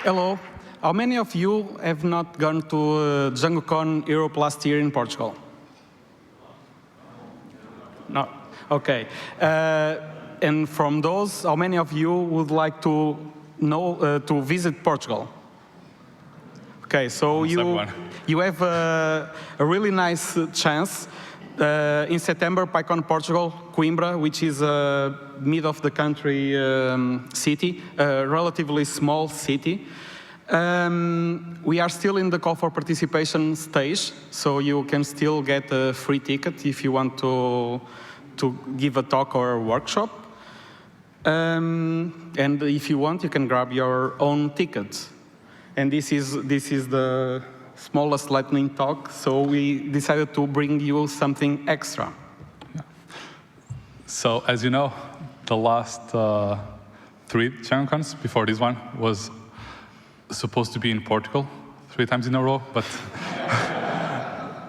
Hello. How many of you have not gone to DjangoCon Europe last year in Portugal? No. OK. And from those, how many of you would like to to visit Portugal? OK, so you have a really nice chance. In September, PyCon Portugal, Coimbra, which is a mid-of-the-country city, a relatively small city. We are still in the call for participation stage, so you can still get a free ticket if you want to give a talk or a workshop. And if you want, you can grab your own ticket. And this is the smallest lightning talk, so we decided to bring you something extra. Yeah. So, as you know, the last 3 DjangoCons before this one was supposed to be in Portugal 3 times in a row, but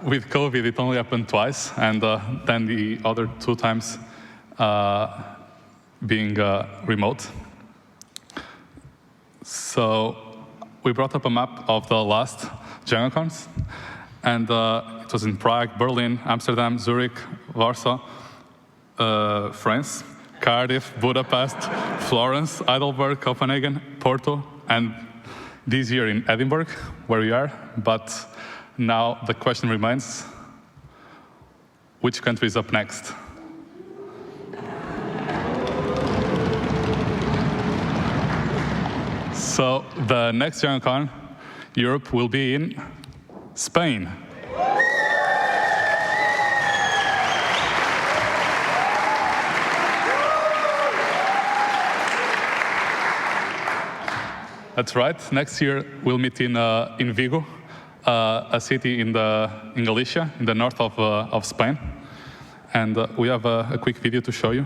with COVID, it only happened twice, and then the other 2 times being remote. So we brought up a map of the last DjangoCons, and it was in Prague, Berlin, Amsterdam, Zurich, Warsaw, France, Cardiff, Budapest, Florence, Heidelberg, Copenhagen, Porto, and this year in Edinburgh, where we are. But now the question remains, which country is up next? So the next DjangoCon Europe will be in Spain. That's right. Next year we'll meet in Vigo, a city in Galicia, in the north of Spain, and we have a quick video to show you.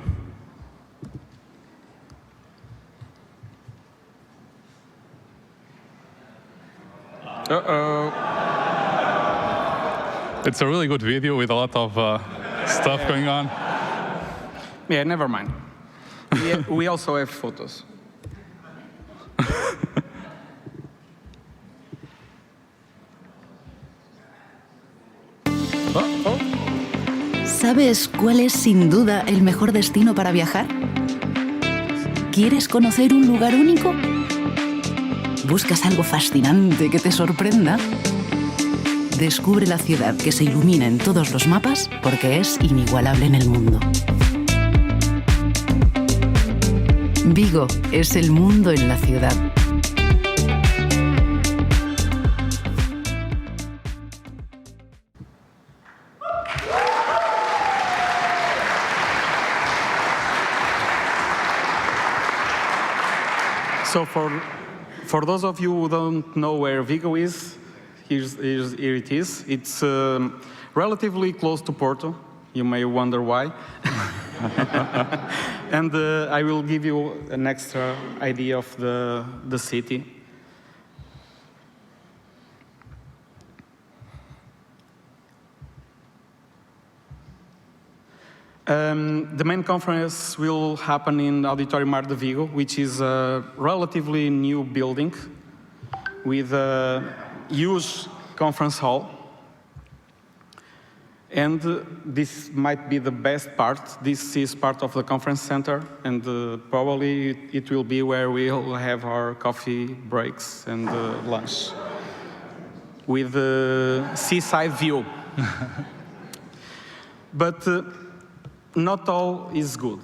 Uh-oh. It's a really good video with a lot of stuff going on. Yeah, never mind. We also have photos. ¿Sabes cuál es sin duda el mejor destino para viajar? ¿Quieres conocer un lugar único? ¿Buscas algo fascinante que te sorprenda? Descubre la ciudad que se ilumina en todos los mapas porque es inigualable en el mundo. Vigo es el mundo en la ciudad. So for those of you who don't know where Vigo is, here it is. It's relatively close to Porto. You may wonder why. And I will give you an extra idea of the city. The main conference will happen in Auditorium Mar de Vigo, which is a relatively new building with a huge conference hall. And this might be the best part. This is part of the conference center, and probably it will be where we'll have our coffee breaks and lunch with a seaside view. But not all is good.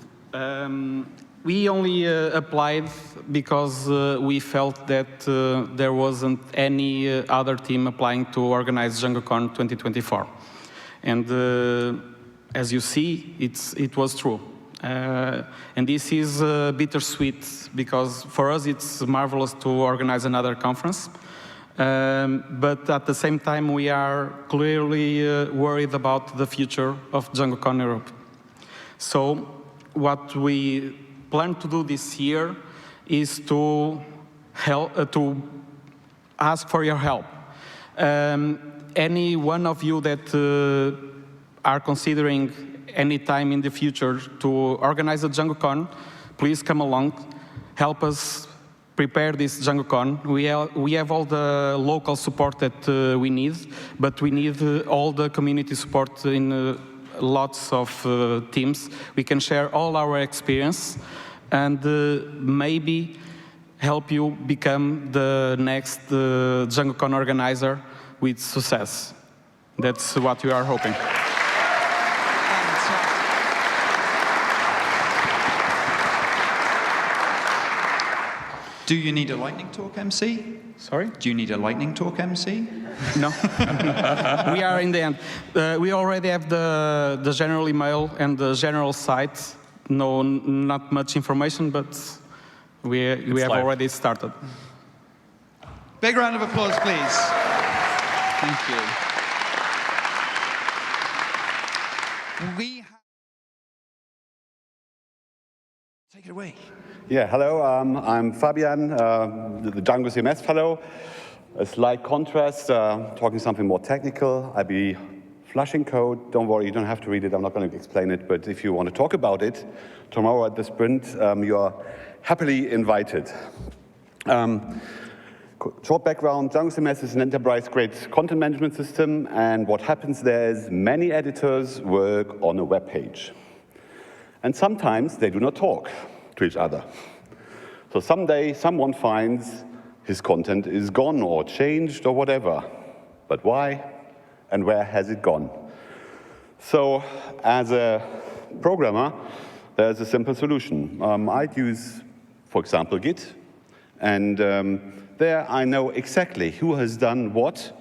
We only applied because we felt that there wasn't any other team applying to organize DjangoCon 2024. And as you see, it was true. And this is bittersweet because for us it's marvelous to organize another conference. But at the same time, we are clearly worried about the future of DjangoCon Europe. So what we plan to do this year is to ask for your help. Any one of you that are considering any time in the future to organize a DjangoCon, please come along, help us prepare this DjangoCon. We have all the local support that we need, but we need all the community support in lots of teams. We can share all our experience and maybe help you become the next DjangoCon organizer with success. That's what we are hoping. Do you need a lightning talk MC? Sorry? Do you need a lightning talk MC? No. We are in the end. We already have the general email and the general site. No, not much information, but we have already started. Big round of applause, please. Thank you. Take it away. Yeah, hello, I'm Fabian, the Django CMS fellow. A slight contrast, talking something more technical. I'll be flushing code. Don't worry, you don't have to read it. I'm not going to explain it, but if you want to talk about it tomorrow at the sprint, you are happily invited. Short background, Django CMS is an enterprise-grade content management system, and what happens there is many editors work on a web page. And sometimes they do not talk to each other. So someday someone finds his content is gone or changed or whatever. But why and where has it gone? So as a programmer, there's a simple solution. I'd use, for example, Git. And there I know exactly who has done what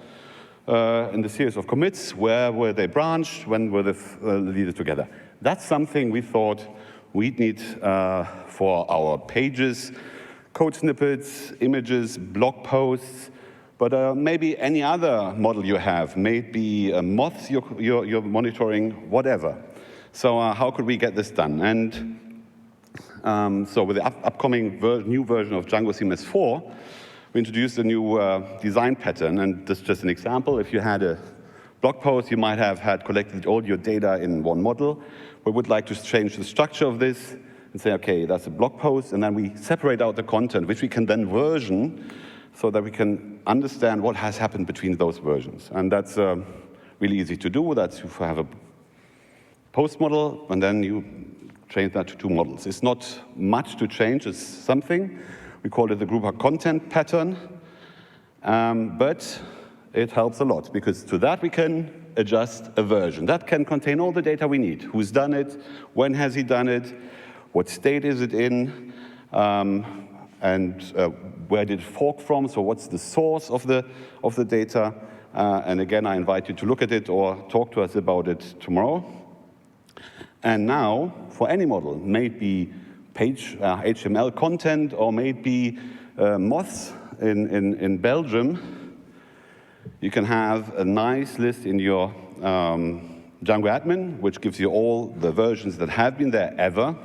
in the series of commits, where were they branched, when were they leaded together. That's something we thought we'd need for our pages, code snippets, images, blog posts, but maybe any other model you have, maybe moths you're monitoring, whatever. So how could we get this done? And so with the upcoming new version of Django CMS 4, we introduced a new design pattern, and this is just an example. If you had a blog post, you might have had collected all your data in one model. We would like to change the structure of this and say, okay, that's a blog post, and then we separate out the content, which we can then version so that we can understand what has happened between those versions. And that's really easy to do. That's you have a post model, and then you change that to two models. It's not much to change. It's something. We call it the group content pattern, but it helps a lot, because to that we can adjust a version. That can contain all the data we need. Who's done it? When has he done it? What state is it in? And where did it fork from? So what's the source of the data? And again, I invite you to look at it or talk to us about it tomorrow. And now, for any model, may it be page HTML content, or may it be moths in Belgium, you can have a nice list in your Django admin, which gives you all the versions that have been there ever,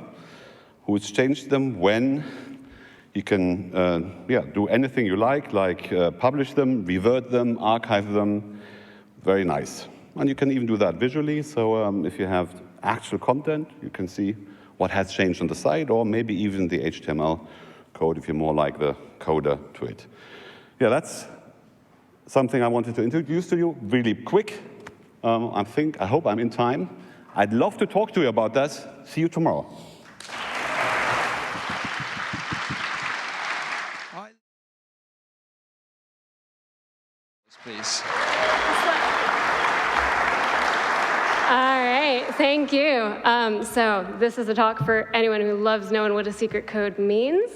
who's changed them, when. You can do anything you like publish them, revert them, archive them. Very nice. And you can even do that visually. So if you have actual content, you can see what has changed on the site, or maybe even the HTML code if you're more like the coder to it. Yeah, that's something I wanted to introduce to you really quick. I hope I'm in time. I'd love to talk to you about that. See you tomorrow. Please. All right, thank you. So this is a talk for anyone who loves knowing what a secret code means.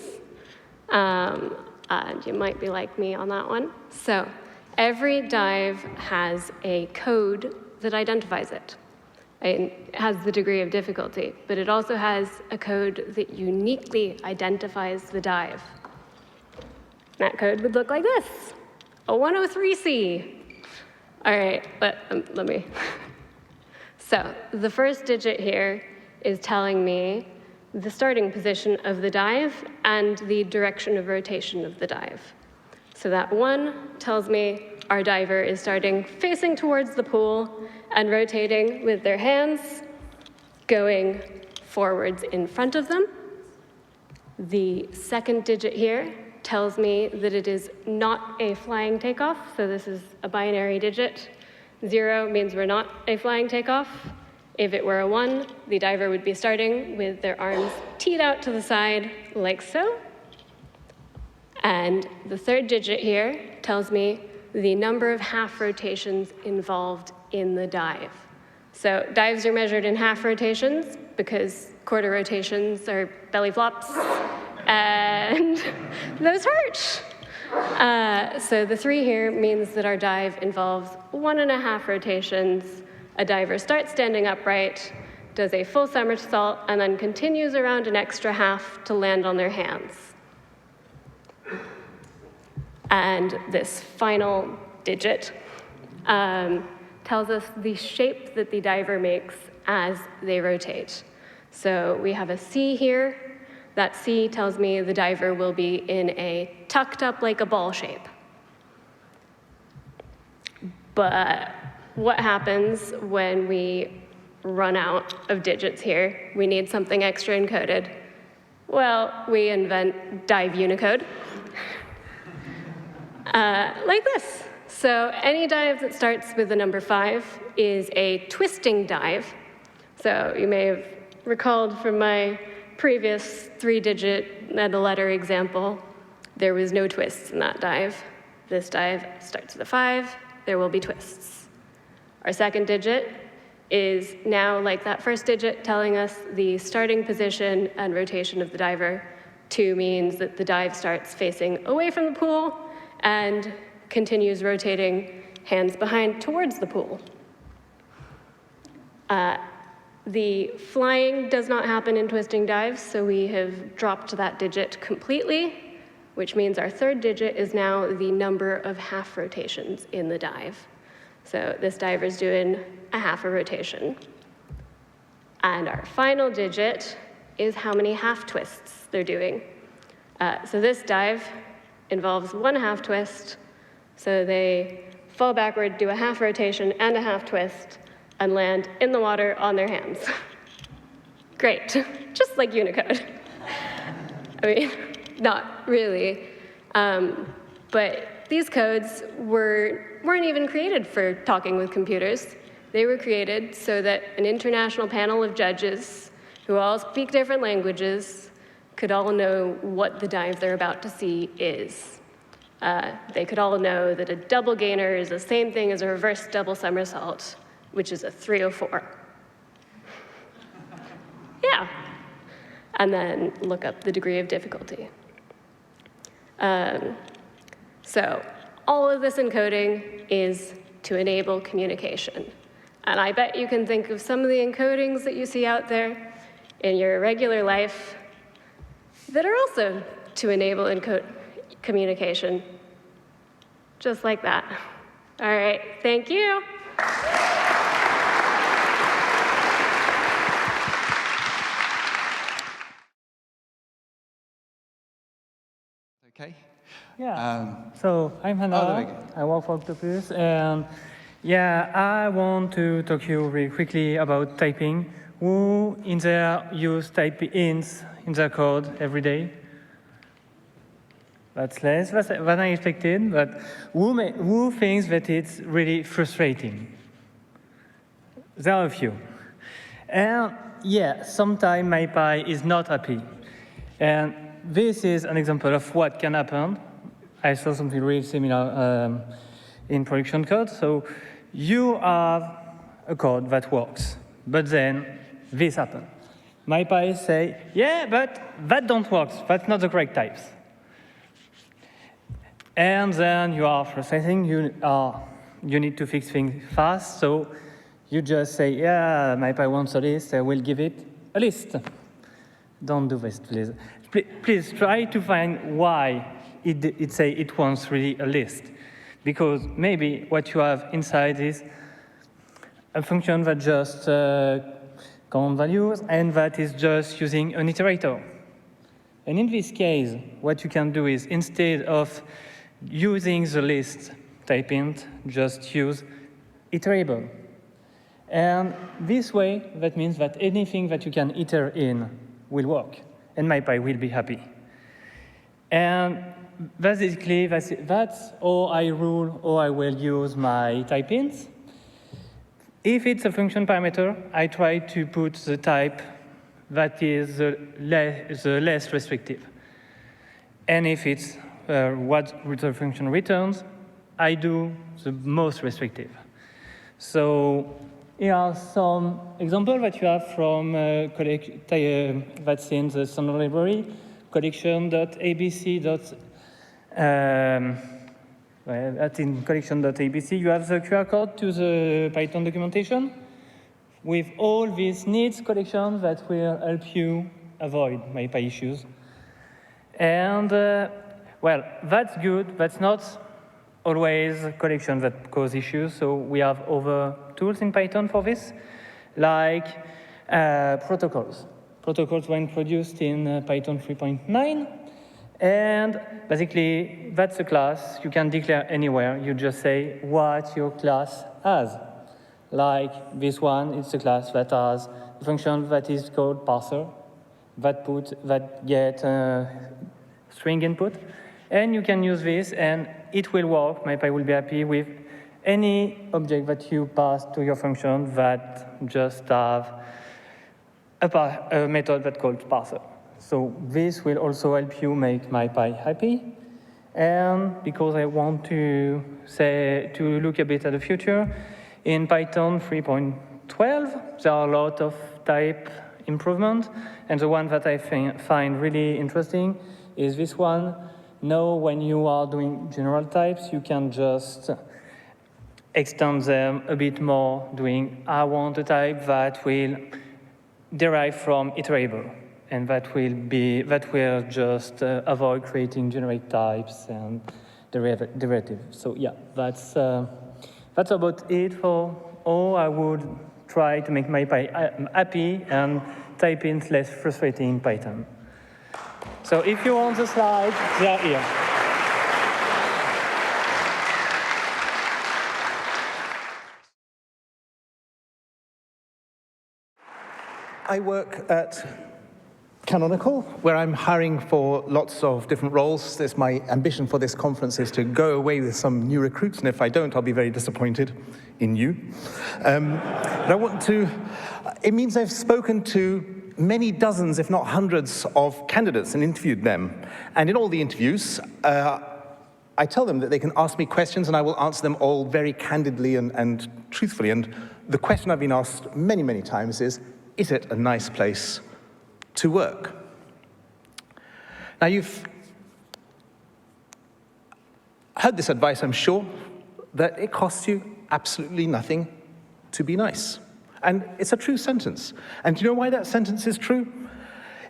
And you might be like me on that one. So every dive has a code that identifies it. It has the degree of difficulty, but it also has a code that uniquely identifies the dive. That code would look like this. A 103C. All right, let me. So the first digit here is telling me the starting position of the dive and the direction of rotation of the dive. So that 1 tells me our diver is starting facing towards the pool and rotating with their hands going forwards in front of them. The second digit here tells me that it is not a flying takeoff, so this is a binary digit. 0 means we're not a flying takeoff. If it were a 1, the diver would be starting with their arms teed out to the side, like so. And the third digit here tells me the number of half rotations involved in the dive. So dives are measured in half rotations because quarter rotations are belly flops, and those hurt. So the 3 here means that our dive involves 1.5 rotations. A diver starts standing upright, does a full somersault, and then continues around an extra half to land on their hands. And this final digit tells us the shape that the diver makes as they rotate. So we have a C here. That C tells me the diver will be in a tucked up like a ball shape. But what happens when we run out of digits here? We need something extra encoded. Well, we invent dive Unicode. Like this. So any dive that starts with the number 5 is a twisting dive. So you may have recalled from my previous 3-digit and a letter example, there was no twists in that dive. This dive starts with a 5, there will be twists. Our second digit is now like that first digit telling us the starting position and rotation of the diver. 2 means that the dive starts facing away from the pool and continues rotating hands behind towards the pool. The flying does not happen in twisting dives, so we have dropped that digit completely, which means our third digit is now the number of half rotations in the dive. So this diver's doing a half a rotation. And our final digit is how many half twists they're doing. So this dive involves 1 half twist, so they fall backward, do a half rotation and a half twist, and land in the water on their hands. Great, just like Unicode. I mean, not really. But these codes weren't even created for talking with computers. They were created so that an international panel of judges who all speak different languages could all know what the dive they're about to see is. They could all know that a double gainer is the same thing as a reverse double somersault, which is a 304. Yeah. And then look up the degree of difficulty. So all of this encoding is to enable communication. And I bet you can think of some of the encodings that you see out there in your regular life that are also to enable communication, just like that. All right, thank you. Okay. Yeah. So I'm Hana. Oh, there we go. I work for Octopus, and yeah, I want to talk to you really quickly about typing. Who in there use type-ins in their code every day? That's less than I expected, but who thinks that it's really frustrating? There are a few. And yeah, sometimes MyPy is not happy. And this is an example of what can happen. I saw something really similar in production code. So you have a code that works, but then this happens. MyPy say, yeah, but that don't work. That's not the correct types. And then you are frustrating. You need to fix things fast. So you just say, yeah, MyPy wants a list. I will give it a list. Don't do this, please. Please try to find why it say it wants really a list. Because maybe what you have inside is a function that just count values and that is just using an iterator. And in this case, what you can do is instead of using the list type int, just use iterable. And this way, that means that anything that you can iter in will work, and MyPy will be happy. And basically, that's how I rule, how I will use my type-ins. If it's a function parameter, I try to put the type that is the less restrictive. And if it's what the function returns, I do the most restrictive. So here are some examples that you have from that's in the standard library, collection.abc. That's in collection.abc. You have the QR code to the Python documentation with all these needs collections that will help you avoid MyPy issues. And well, that's good. That's not always collections that cause issues. So we have other tools in Python for this, like protocols. Protocols were introduced in Python 3.9. And basically, that's a class you can declare anywhere. You just say what your class has. Like this one, it's a class that has a function that is called parser, that get string input. And you can use this, and it will work. MyPy will be happy with any object that you pass to your function that just have a method that's called parser. So this will also help you make MyPy happy. And because I want to look a bit at the future, in Python 3.12, there are a lot of type improvement. And the one that I find really interesting is this one. Now, when you are doing general types, you can just extend them a bit more, doing I want a type that will derive from iterable. And that will just avoid creating generic types and derivatives. So yeah, that's about it for how I would try to make MyPy happy and type-ins less frustrating in Python. So if you want the slides, they are here. I work at Canonical, where I'm hiring for lots of different roles. There's my ambition for this conference is to go away with some new recruits, and if I don't, I'll be very disappointed in you. It means I've spoken to many dozens, if not hundreds, of candidates and interviewed them. And in all the interviews, I tell them that they can ask me questions, and I will answer them all very candidly and truthfully. And the question I've been asked many, many times is it a nice place to work? Now, you've heard this advice, I'm sure, that it costs you absolutely nothing to be nice. And it's a true sentence. And do you know why that sentence is true?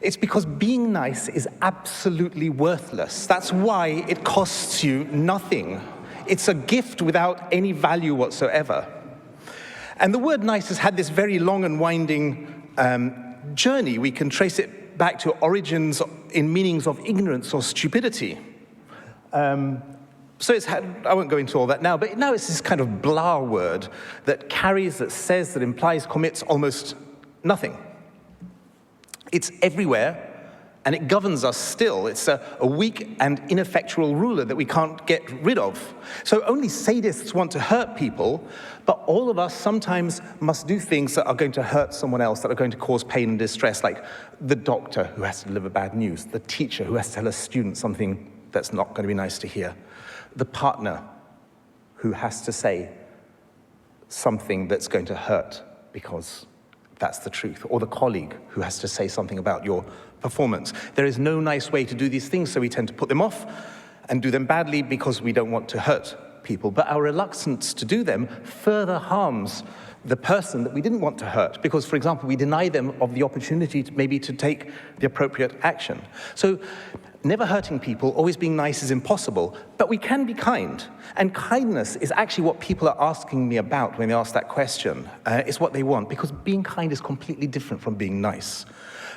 It's because being nice is absolutely worthless. That's why it costs you nothing. It's a gift without any value whatsoever. And the word nice has had this very long and winding journey. We can trace it back to origins in meanings of ignorance or stupidity. So I won't go into all that now, but now it's this kind of blah word that carries, that says, that implies, commits almost nothing. It's everywhere, and it governs us still. It's a weak and ineffectual ruler that we can't get rid of. So only sadists want to hurt people, but all of us sometimes must do things that are going to hurt someone else, that are going to cause pain and distress, like the doctor who has to deliver bad news, the teacher who has to tell a student something that's not going to be nice to hear, the partner who has to say something that's going to hurt because that's the truth, or the colleague who has to say something about your performance. There is no nice way to do these things, so we tend to put them off and do them badly because we don't want to hurt people. But our reluctance to do them further harms the person that we didn't want to hurt, because, for example, we deny them of the opportunity to take the appropriate action. So never hurting people, always being nice is impossible, but we can be kind. And kindness is actually what people are asking me about when they ask that question. It's what they want, because being kind is completely different from being nice.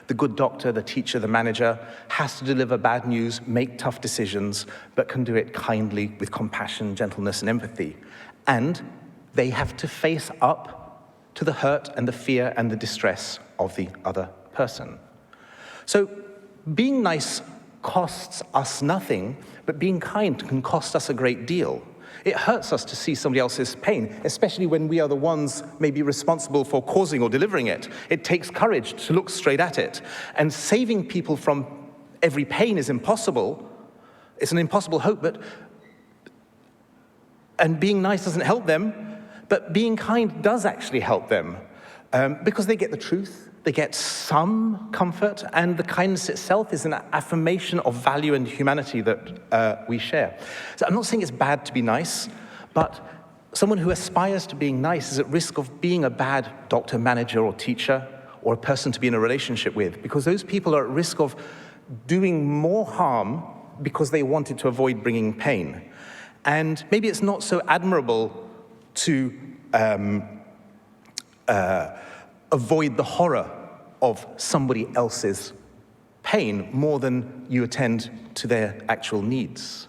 The good doctor, the teacher, the manager has to deliver bad news, make tough decisions, but can do it kindly with compassion, gentleness, and empathy. And they have to face up to the hurt and the fear and the distress of the other person. So being nice costs us nothing, but being kind can cost us a great deal. It hurts us to see somebody else's pain, especially when we are the ones maybe responsible for causing or delivering it. It takes courage to look straight at it. And saving people from every pain is impossible. It's an impossible hope, and being nice doesn't help them, but being kind does actually help them, because they get the truth, they get some comfort, and the kindness itself is an affirmation of value and humanity that we share. So I'm not saying it's bad to be nice, but someone who aspires to being nice is at risk of being a bad doctor, manager, or teacher, or a person to be in a relationship with, because those people are at risk of doing more harm because they wanted to avoid bringing pain. And maybe it's not so admirable to avoid the horror of somebody else's pain more than you attend to their actual needs.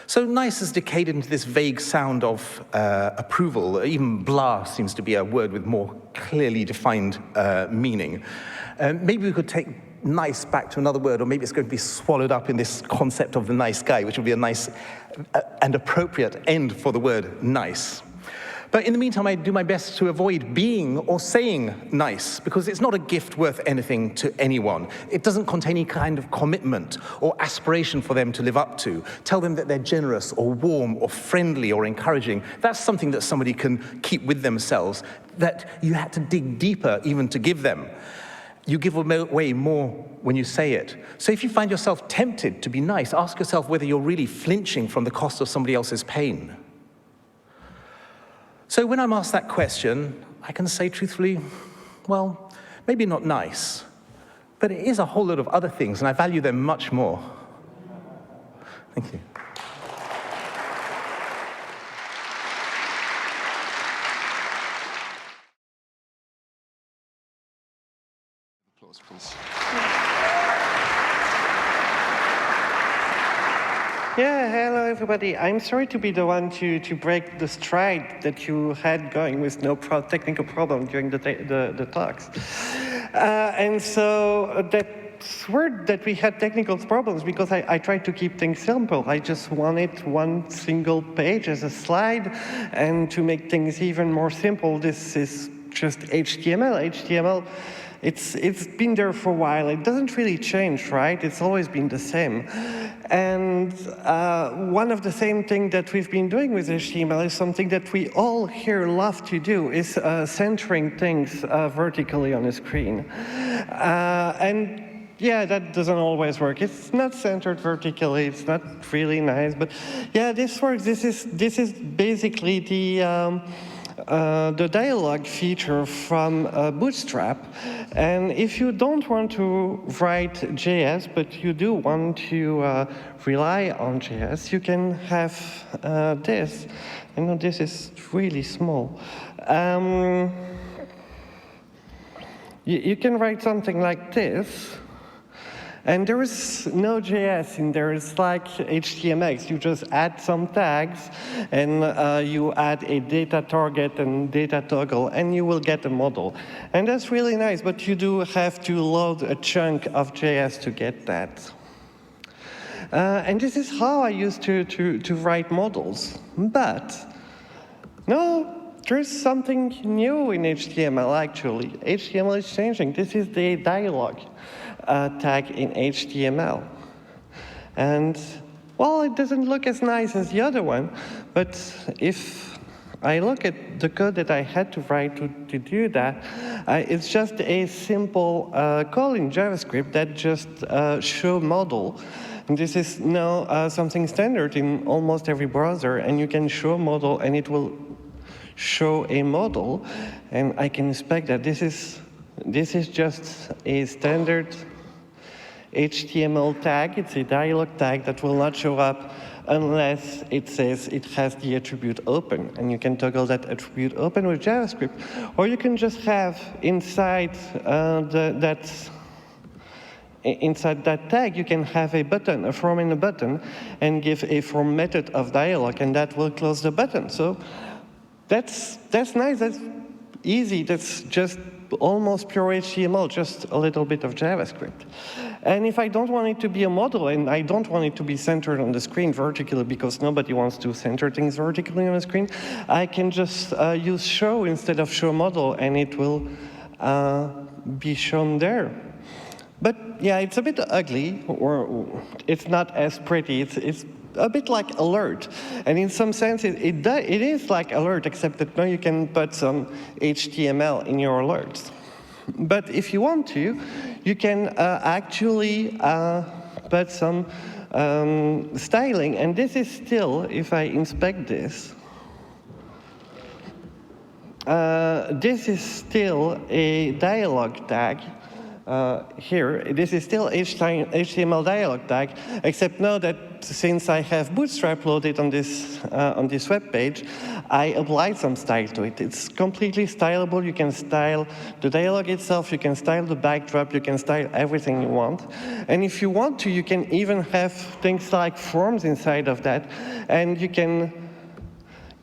So nice has decayed into this vague sound of approval. Even blah seems to be a word with more clearly defined meaning. Maybe we could take nice back to another word, or maybe it's going to be swallowed up in this concept of the nice guy, which would be a nice and appropriate end for the word nice. But in the meantime, I do my best to avoid being or saying nice, because it's not a gift worth anything to anyone. It doesn't contain any kind of commitment or aspiration for them to live up to. Tell them that they're generous or warm or friendly or encouraging. That's something that somebody can keep with themselves, that you had to dig deeper even to give them. You give away more when you say it. So if you find yourself tempted to be nice, ask yourself whether you're really flinching from the cost of somebody else's pain. So when I'm asked that question, I can say truthfully, well, maybe not nice, but it is a whole lot of other things, and I value them much more. Thank you. Applause, please. Yeah, hello everybody. I'm sorry to be the one to break the stride that you had going with no technical problem during the talks. And so that's weird that we had technical problems, because I tried to keep things simple. I just wanted one single page as a slide, and to make things even more simple, this is just HTML. HTML, it's been there for a while. It doesn't really change, right? It's always been the same. And one of the same thing that we've been doing with HTML is something that we all here love to do, is centering things vertically on the screen. And yeah, that doesn't always work. It's not centered vertically. It's not really nice. But yeah, this works. This is basically the dialog feature from Bootstrap. And if you don't want to write JS, but you do want to rely on JS, you can have this. I know this is really small. You can write something like this. And there is no JS in there. It's like HTMX. You just add some tags, and you add a data target and data toggle, and you will get a model. And that's really nice, but you do have to load a chunk of JS to get that. And this is how I used to write models. But no, there's something new in HTML, actually. HTML is changing. This is the dialog tag in HTML. And, well, it doesn't look as nice as the other one, but if I look at the code that I had to write to do that, it's just a simple call in JavaScript that just show model. And this is now something standard in almost every browser, and you can show model and it will show a model, and I can inspect that. This is just a standard HTML tag. It's a dialog tag that will not show up unless it says it has the attribute open. And you can toggle that attribute open with JavaScript. Or you can just have inside inside that tag, you can have a button, a from in a button, and give a from method of dialog, and that will close the button. So that's nice. That's easy. That's just almost pure HTML, just a little bit of JavaScript. And if I don't want it to be a model, and I don't want it to be centered on the screen vertically, because nobody wants to center things vertically on the screen, I can just use show instead of show model, and it will be shown there. But yeah, it's a bit ugly, or it's not as pretty. It's a bit like alert. And in some sense, it is like alert, except that now you can put some HTML in your alerts. But if you want to, you can actually put some styling. And this is still, if I inspect this, this is still a dialog tag. Here, this is still HTML dialog tag, except now that since I have Bootstrap loaded on this web page, I applied some style to it. It's completely stylable. You can style the dialog itself, you can style the backdrop, you can style everything you want. And if you want to, you can even have things like forms inside of that, and you can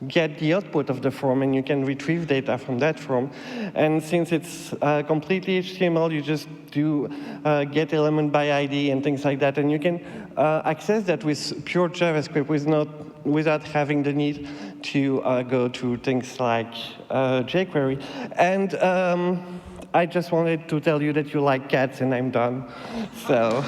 get the output of the form, and you can retrieve data from that form. And since it's completely HTML, you just do get element by ID and things like that, and you can access that with pure JavaScript without having the need to go to things like jQuery. And I just wanted to tell you that you like cats, and I'm done. So.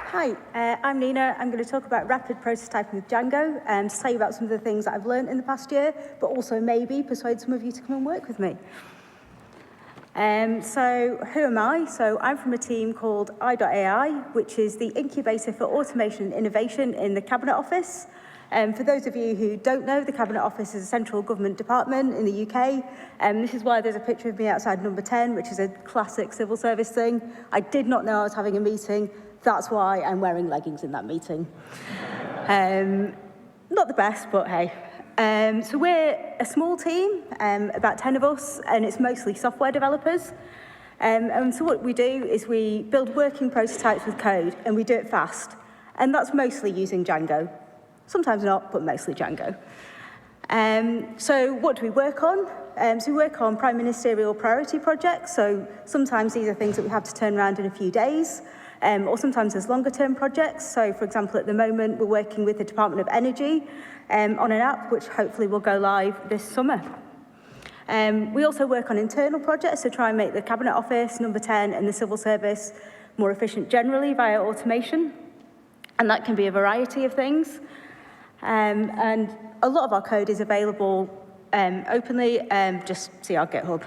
Hi, I'm Nina. I'm going to talk about rapid prototyping with Django and tell you about some of the things that I've learned in the past year, but also maybe persuade some of you to come and work with me. So who am I? So I'm from a team called I.AI, which is the incubator for automation and innovation in the Cabinet Office. For those of you who don't know, the Cabinet Office is a central government department in the UK. This is why there's a picture of me outside number 10, which is a classic civil service thing. I did not know I was having a meeting. That's why I'm wearing leggings in that meeting. Not the best, but hey. So we're a small team, about 10 of us, and it's mostly software developers. And so what we do is we build working prototypes with code, and we do it fast. And that's mostly using Django. Sometimes not, but mostly Django. So what do we work on? So we work on prime ministerial priority projects. So sometimes these are things that we have to turn around in a few days. Or sometimes there's longer term projects. So for example, at the moment, we're working with the Department of Energy on an app which hopefully will go live this summer. We also work on internal projects to try and make the Cabinet Office, number 10, and the civil service more efficient generally via automation. And that can be a variety of things. And a lot of our code is available openly. Just see our GitHub.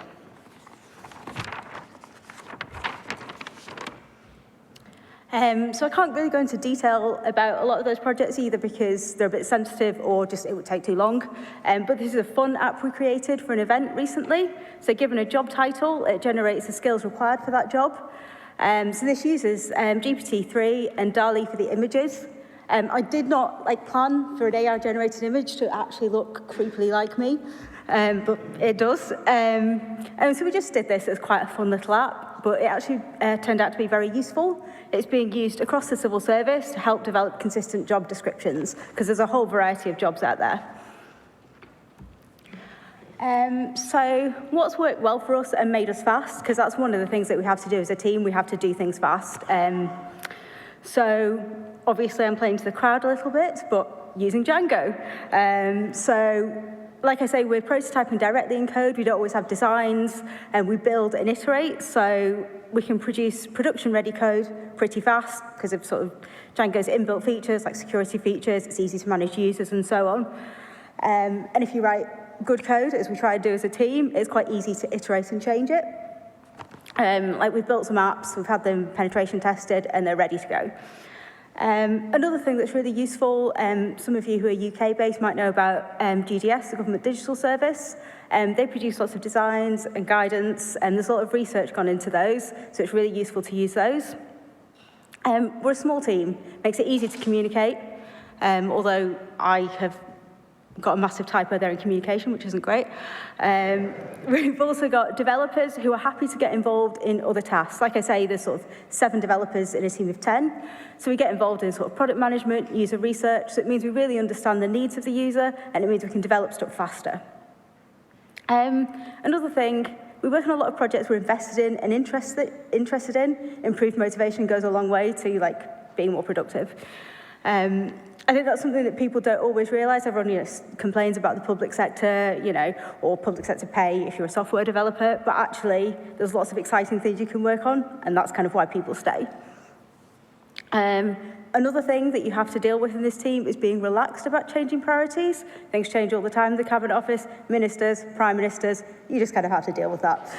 So I can't really go into detail about a lot of those projects either because they're a bit sensitive or just it would take too long. But this is a fun app we created for an event recently. So given a job title, it generates the skills required for that job. So this uses GPT-3 and DALL-E for the images. I did not plan for an AI-generated image to actually look creepily like me, but it does. And so we just did this as quite a fun little app, but it actually turned out to be very useful. It's being used across the civil service to help develop consistent job descriptions, because there's a whole variety of jobs out there. So what's worked well for us and made us fast? Because that's one of the things that we have to do as a team. We have to do things fast. So obviously I'm playing to the crowd a little bit, but using Django. So like I say, we're prototyping directly in code. We don't always have designs, and we build and iterate. So we can produce production-ready code pretty fast because of sort of Django's inbuilt features like security features. It's easy to manage users and so on. And if you write good code, as we try to do as a team, it's quite easy to iterate and change it. Like we've built some apps, we've had them penetration tested, and they're ready to go. Another thing that's really useful, some of you who are UK-based might know about GDS, the Government Digital Service. They produce lots of designs and guidance, and there's a lot of research gone into those, so it's really useful to use those. We're a small team, makes it easy to communicate, although I have got a massive typo there in communication, which isn't great. We've also got developers who are happy to get involved in other tasks. Like I say, there's sort of 7 developers in a team of 10. So we get involved in sort of product management, user research. So it means we really understand the needs of the user, and it means we can develop stuff faster. Another thing, we work on a lot of projects we're invested in and interested in. Improved motivation goes a long way to like being more productive. I think that's something that people don't always realise. Everyone complains about the public sector, or public sector pay if you're a software developer, but actually there's lots of exciting things you can work on, and that's kind of why people stay. Another thing that you have to deal with in this team is being relaxed about changing priorities. Things change all the time in the Cabinet Office, ministers, prime ministers, you just kind of have to deal with that.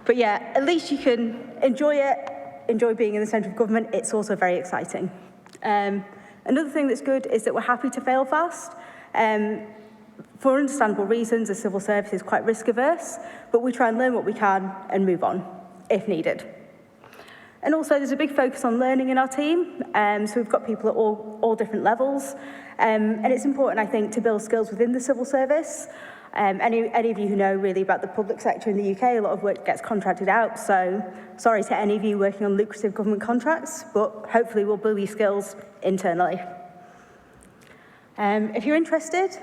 But yeah, at least you can enjoy being in the centre of government. It's also very exciting. Another thing that's good is that we're happy to fail fast. For understandable reasons, the civil service is quite risk averse, but we try and learn what we can and move on, if needed. And also there's a big focus on learning in our team, so we've got people at all different levels. And it's important, I think, to build skills within the civil service. Any of you who know really about the public sector in the UK, a lot of work gets contracted out, so sorry to any of you working on lucrative government contracts, but hopefully we'll build these skills internally. If you're interested,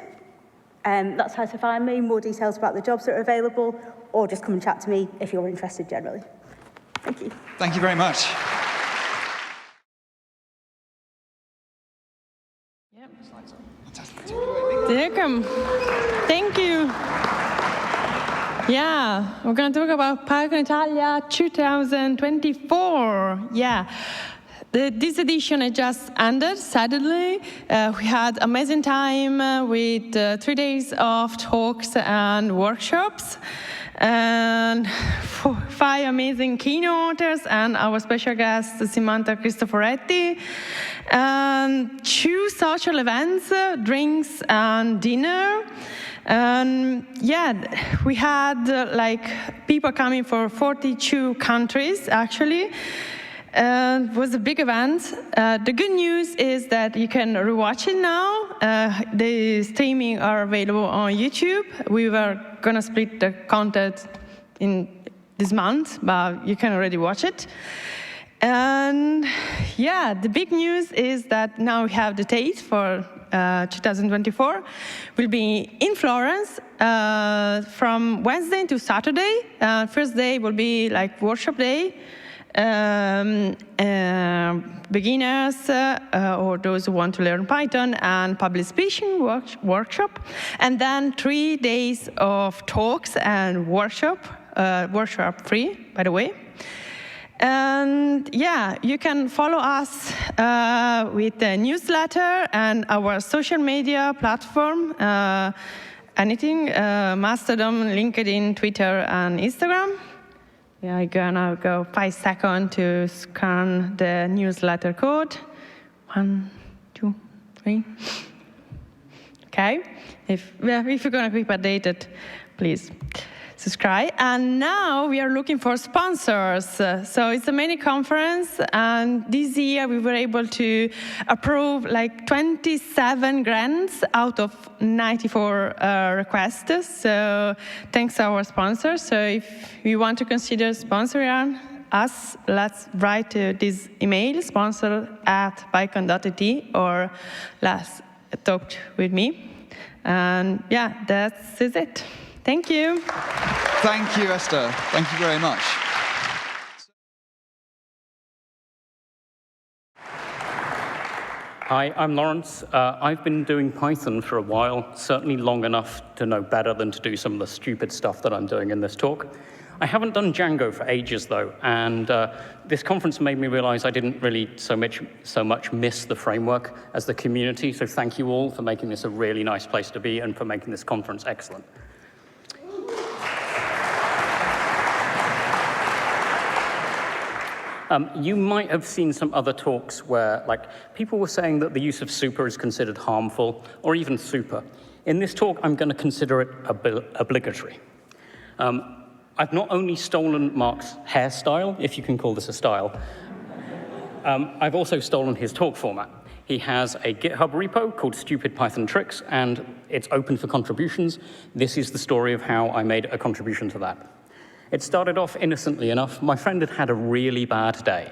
that's how to find me, more details about the jobs that are available, or just come and chat to me if you're interested generally. Thank you. Thank you very much. Yep. Welcome. Thank you. Yeah, we're going to talk about PyconItalia 2024. Yeah. This edition just ended, sadly. We had amazing time with 3 days of talks and workshops, and 5 amazing keynoters, and our special guest, Samantha Cristoforetti, and 2 social events, drinks and dinner. And yeah, we had people coming from 42 countries, actually. It was a big event. The good news is that you can rewatch it now. The streaming are available on YouTube. We were going to split the content in this month, but you can already watch it. And yeah, the big news is that now we have the date for 2024. We'll be in Florence from Wednesday to Saturday. First day will be workshop day. Beginners or those who want to learn Python, and public speaking workshop, and then 3 days of talks and workshop free, by the way. And yeah, you can follow us with the newsletter and our social media platform, anything, Mastodon, LinkedIn, Twitter, and Instagram. Yeah, I'm gonna go 5 seconds to scan the newsletter code. 1, 2, 3. Okay, if you're gonna keep updated, please subscribe. And now we are looking for sponsors. So it's a mini conference, and this year we were able to approve 27 grants out of 94 requests. So thanks to our sponsors. So if you want to consider sponsoring us, let's write to this email, sponsor@pycon.it, or let's talk with me. And yeah, that's it. Thank you. Thank you, Esther. Thank you very much. Hi, I'm Laurence. I've been doing Python for a while, certainly long enough to know better than to do some of the stupid stuff that I'm doing in this talk. I haven't done Django for ages, though, and this conference made me realize I didn't really so much miss the framework as the community, so thank you all for making this a really nice place to be and for making this conference excellent. You might have seen some other talks where people were saying that the use of super is considered harmful, or even super. In this talk, I'm going to consider it obligatory. I've not only stolen Mark's hairstyle, if you can call this a style, I've also stolen his talk format. He has a GitHub repo called Stupid Python Tricks, and it's open for contributions. This is the story of how I made a contribution to that. It started off innocently enough. My friend had had a really bad day.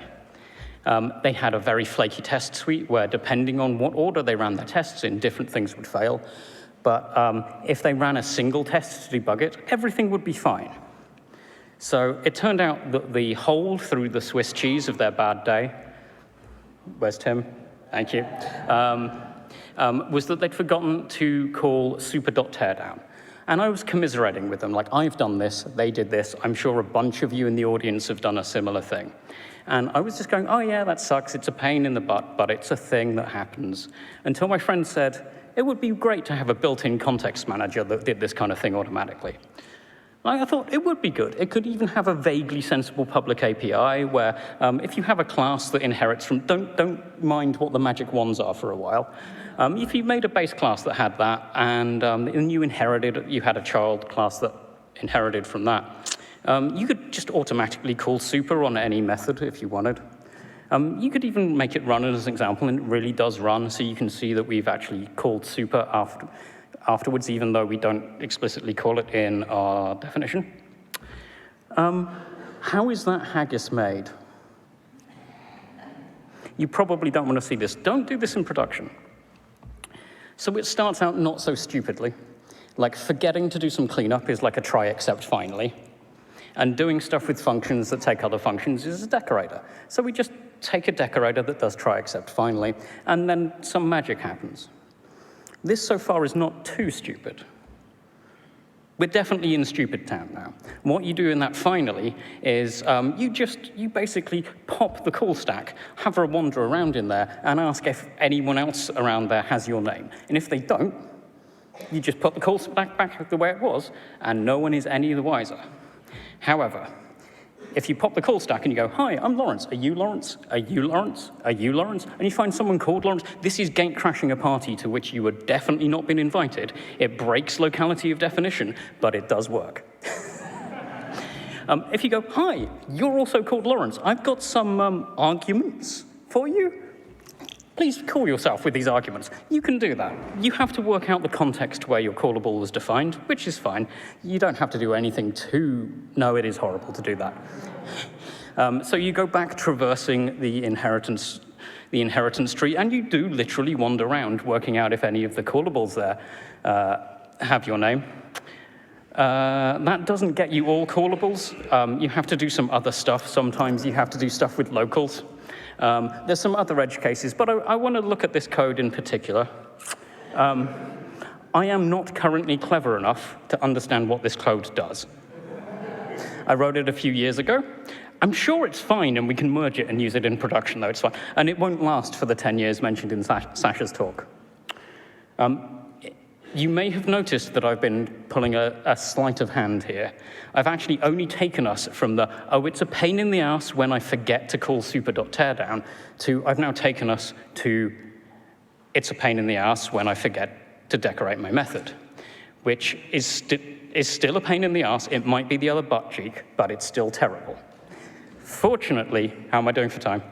They had a very flaky test suite where, depending on what order they ran their tests in, different things would fail. But if they ran a single test to debug it, everything would be fine. So it turned out that the hole through the Swiss cheese of their bad day, where's Tim? Thank you, was that they'd forgotten to call super.teardown. And I was commiserating with them, like, I've done this, they did this, I'm sure a bunch of you in the audience have done a similar thing. And I was just going, oh yeah, that sucks, it's a pain in the butt, but it's a thing that happens. Until my friend said, it would be great to have a built-in context manager that did this kind of thing automatically. I thought it would be good. It could even have a vaguely sensible public API where if you have a class that inherits from, don't mind what the magic wands are for a while. If you made a base class that had that and you inherited, you had a child class that inherited from that, you could just automatically call super on any method if you wanted. You could even make it run as an example, and it really does run, so you can see that we've actually called super afterwards, even though we don't explicitly call it in our definition. How is that haggis made? You probably don't want to see this. Don't do this in production. So it starts out not so stupidly. Like forgetting to do some cleanup is like a try except finally. And doing stuff with functions that take other functions is a decorator. So we just take a decorator that does try except finally, and then some magic happens. This so far is not too stupid. We're definitely in stupid town now. What you do in that finally is you basically pop the call stack, have her wander around in there, and ask if anyone else around there has your name. And if they don't, you just put the call stack back the way it was, and no one is any the wiser. However, if you pop the call stack and you go, hi, I'm Laurence. Are you Laurence? Are you Laurence? Are you Laurence? And you find someone called Laurence. This is gate crashing a party to which you would definitely not been invited. It breaks locality of definition, but it does work. If you go, hi, you're also called Laurence. I've got some arguments for you. Please call yourself with these arguments. You can do that. You have to work out the context where your callable was defined, which is fine. You don't have to do anything to... No, it is horrible to do that. So you go back traversing the inheritance tree, and you do literally wander around, working out if any of the callables there have your name. That doesn't get you all callables. You have to do some other stuff. Sometimes you have to do stuff with locals. There's some other edge cases, but I want to look at this code in particular. I am not currently clever enough to understand what this code does. I wrote it a few years ago. I'm sure it's fine, and we can merge it and use it in production, though it's fine. And it won't last for the 10 years mentioned in Sasha's talk. You may have noticed that I've been pulling a sleight of hand here. I've actually only taken us from the, oh, it's a pain in the ass when I forget to call super.teardown, to I've now taken us to, it's a pain in the ass when I forget to decorate my method, which is still a pain in the ass. It might be the other butt cheek, but it's still terrible. Fortunately, how am I doing for time?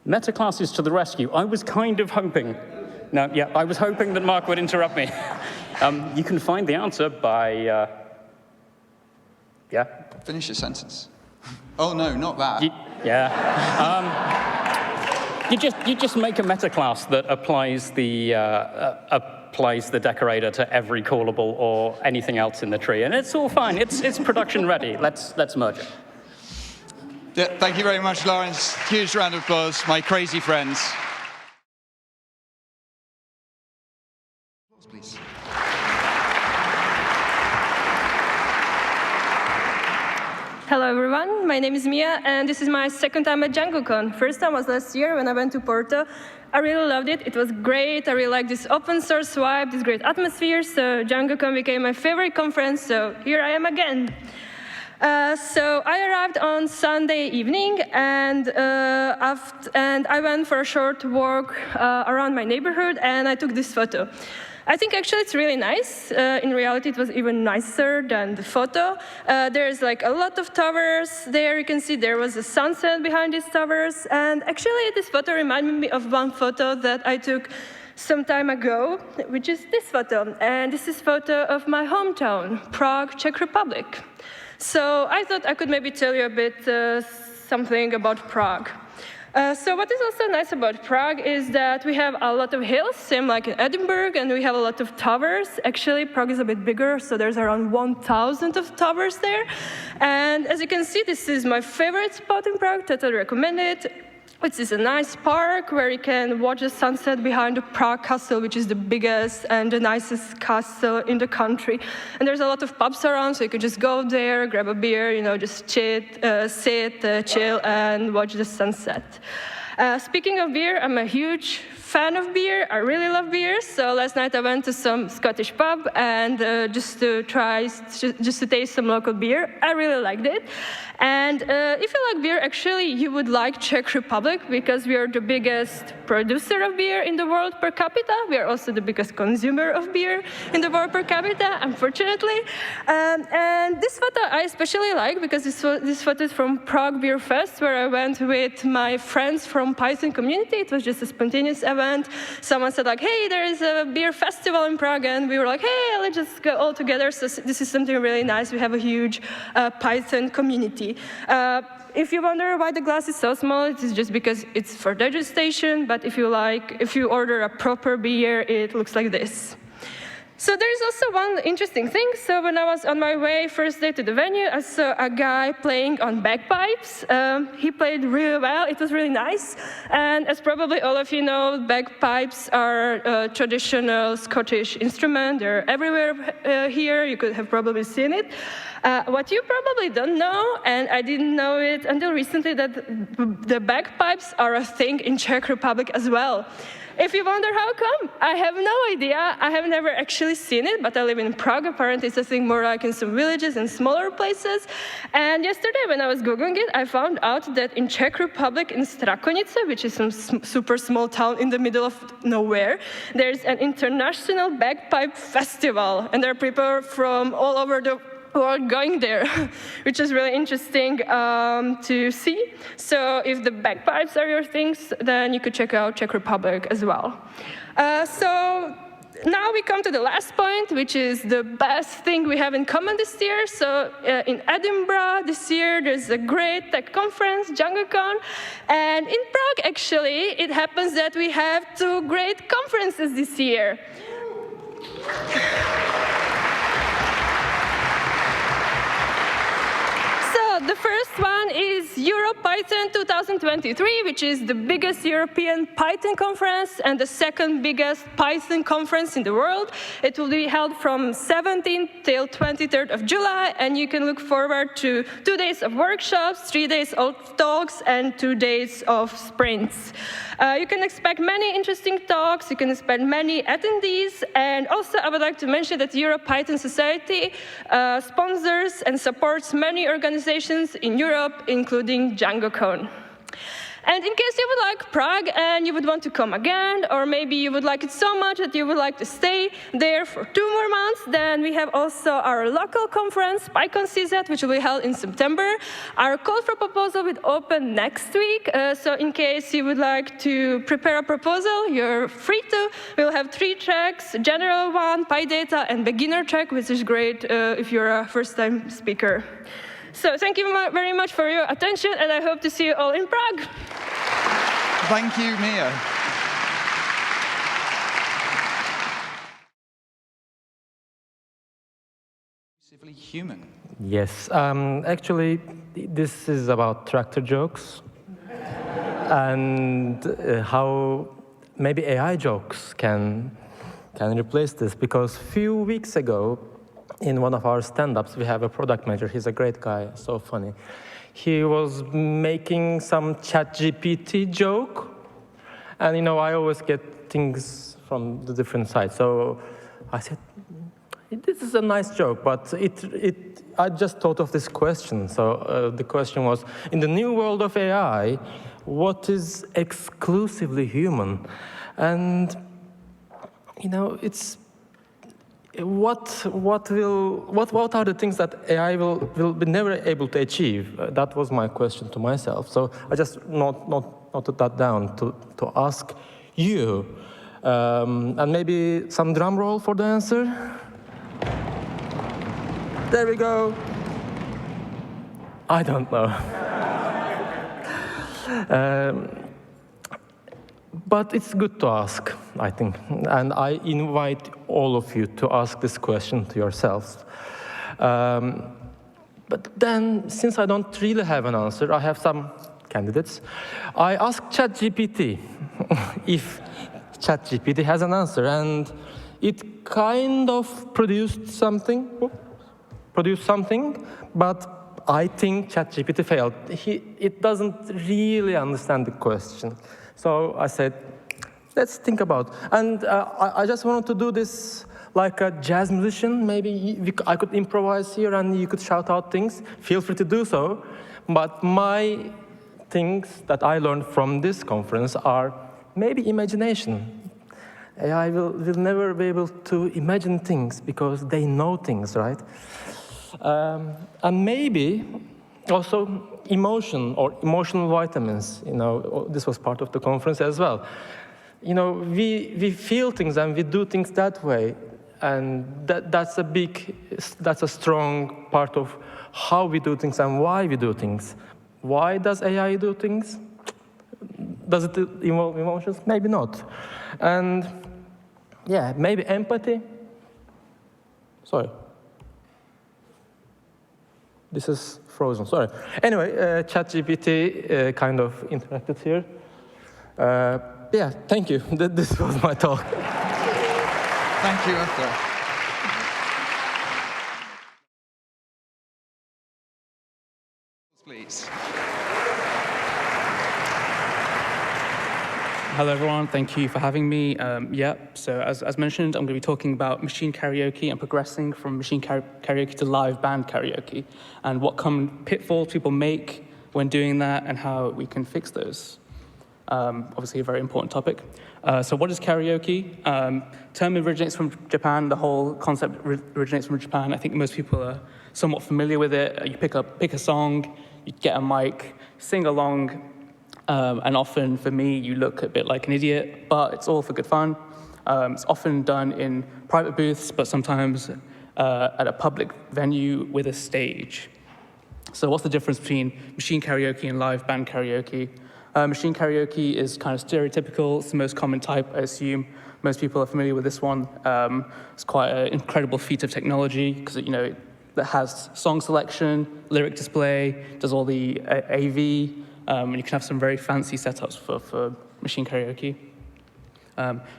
Metaclasses to the rescue. I was kind of hoping. No, yeah, I was hoping that Mark would interrupt me. You can find the answer by, yeah? Finish your sentence. Oh, no, not that. You just make a meta class that applies the decorator to every callable or anything else in the tree, and it's all fine. It's production ready. Let's merge it. Yeah, thank you very much, Laurence. Huge round of applause, my crazy friends. Please. Hello everyone, my name is Mia, and this is my second time at DjangoCon. First time was last year when I went to Porto. I really loved it. It was great. I really liked this open source vibe, this great atmosphere. So DjangoCon became my favorite conference. So here I am again. So I arrived on Sunday evening, and I went for a short walk around my neighborhood, and I took this photo. I think actually it's really nice. In reality, it was even nicer than the photo. There's like a lot of towers there. You can see there was a sunset behind these towers. And actually, this photo reminded me of one photo that I took some time ago, which is this photo. And this is a photo of my hometown, Prague, Czech Republic. So I thought I could maybe tell you a bit something about Prague. So what is also nice about Prague is that we have a lot of hills, same like in Edinburgh, and we have a lot of towers. Actually, Prague is a bit bigger, so there's around 1,000 of towers there. And as you can see, this is my favorite spot in Prague, totally recommend it. It is a nice park where you can watch the sunset behind the Prague Castle, which is the biggest and the nicest castle in the country. And there's a lot of pubs around, so you can just go there, grab a beer, you know, just sit, chill, and watch the sunset. Speaking of beer, I'm a huge fan of beer. I really love beer. So last night I went to some Scottish pub and just to taste some local beer. I really liked it. And if you like beer, actually, you would like Czech Republic because we are the biggest producer of beer in the world per capita. We are also the biggest consumer of beer in the world per capita, unfortunately. And this photo I especially like because this photo is from Prague Beer Fest, where I went with my friends from Python community. It was just a spontaneous event. Someone said like, hey, there is a beer festival in Prague, and we were like, hey, let's just go all together. So this is something really nice. We have a huge Python community. If you wonder why the glass is so small, it is just because it's for degustation. But if you order a proper beer, it looks like this. So there's also one interesting thing. So when I was on my way first day to the venue, I saw a guy playing on bagpipes. He played really well. It was really nice. And as probably all of you know, bagpipes are a traditional Scottish instrument. They're everywhere here. You could have probably seen it. What you probably don't know, and I didn't know it until recently, that the bagpipes are a thing in Czech Republic as well. If you wonder how come, I have no idea. I have never actually seen it, but I live in Prague. Apparently it's a thing more like in some villages and smaller places. And yesterday when I was Googling it, I found out that in Czech Republic, in Strakonice, which is some super small town in the middle of nowhere, there's an international bagpipe festival. And there are people from all over the who are going there, which is really interesting to see. So if the bagpipes are your things, then you could check out Czech Republic as well. So now we come to the last point, which is the best thing we have in common this year. So in Edinburgh this year, there's a great tech conference, DjangoCon. And in Prague, actually, it happens that we have 2 great conferences this year. The first one is Europython 2023, which is the biggest European Python conference and the second biggest Python conference in the world. It will be held from 17th till 23rd of July, and you can look forward to 2 days of workshops, 3 days of talks, and 2 days of sprints. You can expect many interesting talks, you can expect many attendees, and also I would like to mention that Europython Society sponsors and supports many organizations in Europe, including DjangoCon. And in case you would like Prague and you would want to come again, or maybe you would like it so much that you would like to stay there for 2 more months, then we have also our local conference, PyconCZ, which will be held in September. Our call for proposal will open next week, so in case you would like to prepare a proposal, you're free to. We'll have 3 tracks, general one, PyData, and beginner track, which is great if you're a first-time speaker. So thank you very much for your attention, and I hope to see you all in Prague. Thank you, Mia. Human. Yes, actually, this is about tractor jokes and how maybe AI jokes can replace this, because a few weeks ago, in one of our stand-ups, we have a product manager. He's a great guy, so funny. He was making some ChatGPT joke, and I always get things from the different sides. So I said, this is a nice joke, but I just thought of this question. So the question was, in the new world of AI, what is exclusively human? And it's what are the things that AI will be never able to achieve? That was my question to myself. So I just noted that down to ask you. And maybe some drum roll for the answer. There we go. I don't know. But it's good to ask, I think. And I invite all of you to ask this question to yourselves. But then, since I don't really have an answer, I have some candidates. I asked ChatGPT if ChatGPT has an answer, and it kind of produced something, but I think ChatGPT failed. It doesn't really understand the question. So I said, let's think about. And I just wanted to do this like a jazz musician. Maybe I could improvise here and you could shout out things. Feel free to do so. But my things that I learned from this conference are maybe imagination. AI will never be able to imagine things because they know things, right? And maybe also emotion or emotional vitamins. You know, this was part of the conference as well. You know, we feel things and we do things that way, and that's a strong part of how we do things and why we do things. Why does AI do things? Does it involve emotions? Maybe not. And yeah, maybe empathy. Sorry. This is frozen, sorry. Anyway, ChatGPT kind of interacted here. Yeah, thank you. This was my talk. Thank you, Ester. Please. Hello, everyone. Thank you for having me. So as mentioned, I'm going to be talking about machine karaoke and progressing from machine karaoke to live band karaoke, and what common pitfalls people make when doing that and how we can fix those. Obviously, a very important topic. So what is karaoke? Term originates from Japan. The whole concept originates from Japan. I think most people are somewhat familiar with it. You pick a song, you get a mic, sing along, and often, for me, you look a bit like an idiot, but it's all for good fun. It's often done in private booths, but sometimes at a public venue with a stage. So what's the difference between machine karaoke and live band karaoke? Machine karaoke is kind of stereotypical. It's the most common type, I assume. Most people are familiar with this one. It's quite an incredible feat of technology because it has song selection, lyric display, does all the AV, and you can have some very fancy setups for machine karaoke.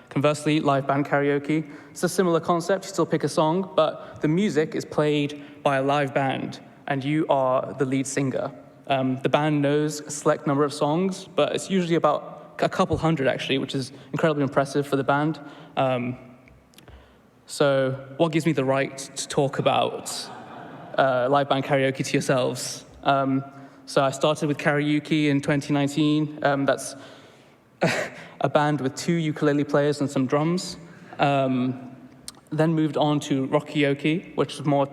Conversely, live band karaoke, it's a similar concept. You still pick a song, but the music is played by a live band, and you are the lead singer. The band knows a select number of songs, but it's usually about a couple hundred, actually, which is incredibly impressive for the band. So what gives me the right to talk about live band karaoke to yourselves? So I started with karaoke in 2019. That's a band with 2 ukulele players and some drums. Then moved on to rockayoke, which was more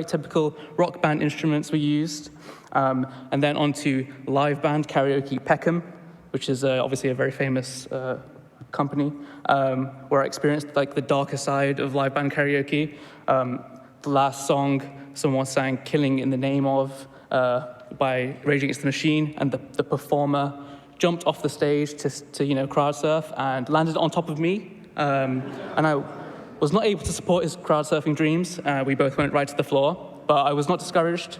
typical rock band instruments were used. And then on to live band karaoke PyCon, which is obviously a very famous company, where I experienced the darker side of live band karaoke. The last song, someone sang "Killing in the Name of" by Rage Against the Machine, and the performer jumped off the stage to crowd surf and landed on top of me, and I was not able to support his crowd surfing dreams. We both went right to the floor, but I was not discouraged.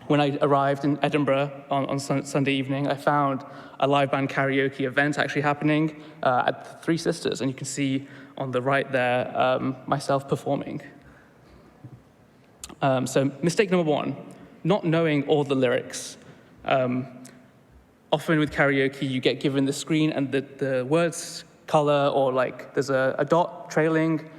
When I arrived in Edinburgh on Sunday evening, I found a live band karaoke event actually happening at the Three Sisters, and you can see on the right there myself performing. So mistake number 1, not knowing all the lyrics. Often with karaoke, you get given the screen and the words color, or there's a dot trailing.